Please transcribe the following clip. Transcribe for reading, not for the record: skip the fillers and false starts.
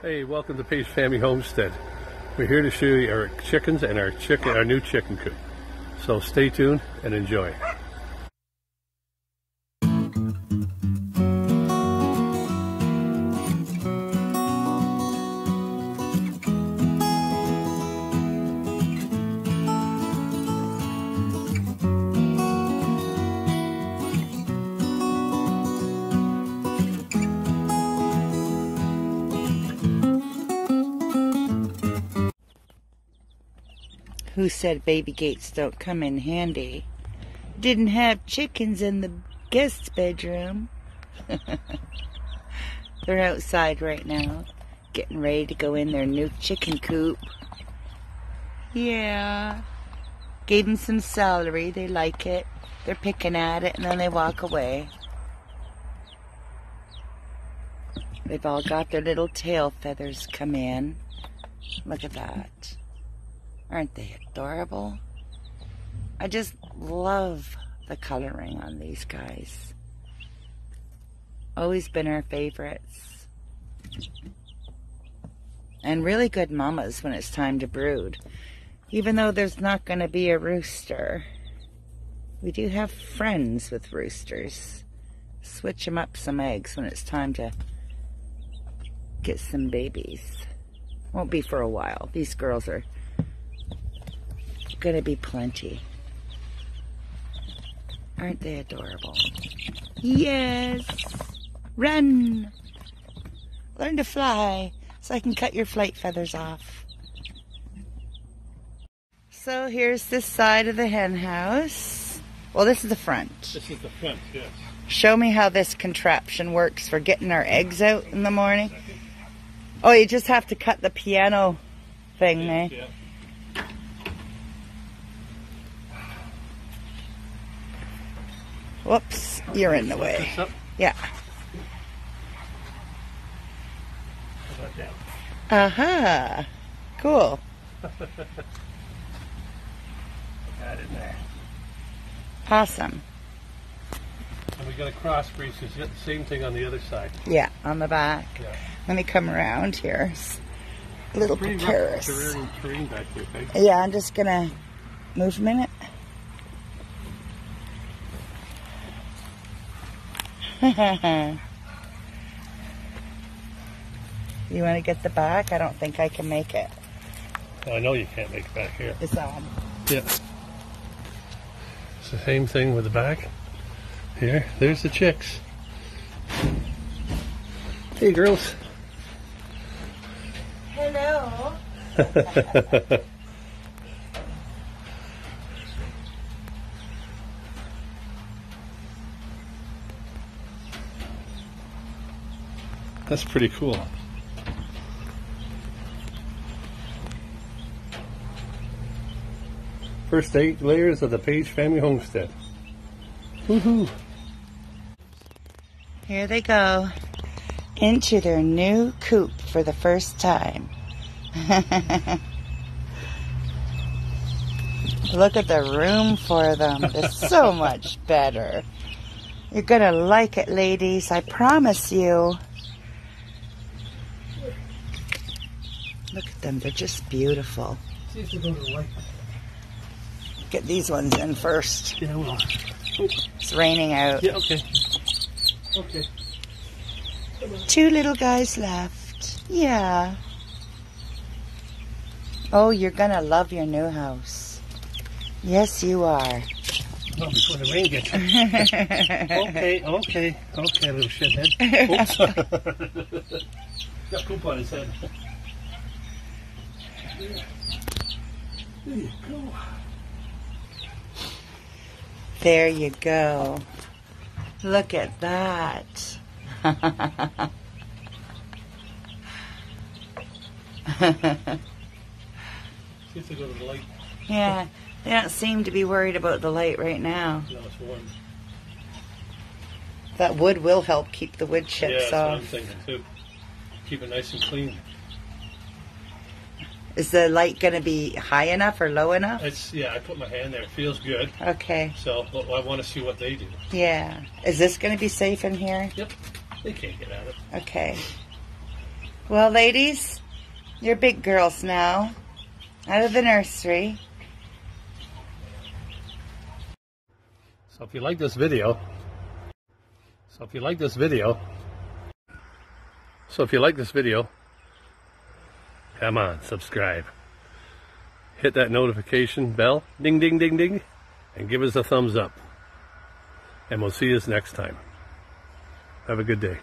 Hey, welcome to Paigefamily Homestead. We're here to show you our chickens and our new chicken coop. So stay tuned and enjoy. Who said baby gates don't come in handy? Didn't have chickens in the guest bedroom. They're outside right now, getting ready to go in their new chicken coop. Yeah. Gave them some celery. They like it. They're picking at it and then they walk away. They've all got their little tail feathers come in. Look at that. Aren't they adorable? I just love the coloring on these guys. Always been our favorites. And really good mamas when it's time to brood. Even though there's not going to be a rooster, we do have friends with roosters. Switch them up some eggs when it's time to get some babies. Won't be for a while. These girls are gonna be plenty. Aren't they adorable? Yes! Run! Learn to fly so I can cut your flight feathers off. So here's this side of the hen house. Well, this is the front. This is the front, yes. Show me how this contraption works for getting our eggs out in the morning. Oh, you just have to cut the piano thing, eh? Yeah. Whoops, you're in the way. Yeah. How about that? Aha. Cool. Put that in there. Awesome. And we got a cross breeze, so the same thing on the other side. Yeah, on the back. Yeah. Let me come around here. A little precarious. Terrain back here, Peg. Yeah, I'm just gonna move a minute. You want to get the back? I don't think I can make it. I know you can't make it back here. It's on. Yeah. It's the same thing with the back. Here, there's the chicks. Hey, girls. Hello. That's pretty cool. First 8 layers of the Paigefamily Homestead. Woohoo! Here they go into their new coop for the first time. Look at the room for them. It's so much better. You're gonna like it, ladies. I promise you. Look at them. They're just beautiful. See if they go to the light. Get these ones in first. Yeah, well. It's raining out. Yeah, okay. Okay. 2 little guys left. Yeah. Oh, you're gonna love your new house. Yes, you are. Well, before the rain gets you. Okay, little shithead. Oops. Got poop on his head. There you go. There you go. Look at that. See if they go to the light. Yeah, they don't seem to be worried about the light right now. No, it's warm. That wood will help keep the wood chips yeah, off. that's what I'm thinking too. Keep it nice and clean. Is the light going to be high enough or low enough? Yeah, I put my hand there. It feels good. Okay. So I want to see what they do. Yeah. Is this going to be safe in here? Yep. They can't get at it. Okay. Well, ladies, you're big girls now, out of the nursery. So if you like this video, come on, subscribe. Hit that notification bell, ding, ding, ding, ding, and give us a thumbs up. And we'll see you next time. Have a good day.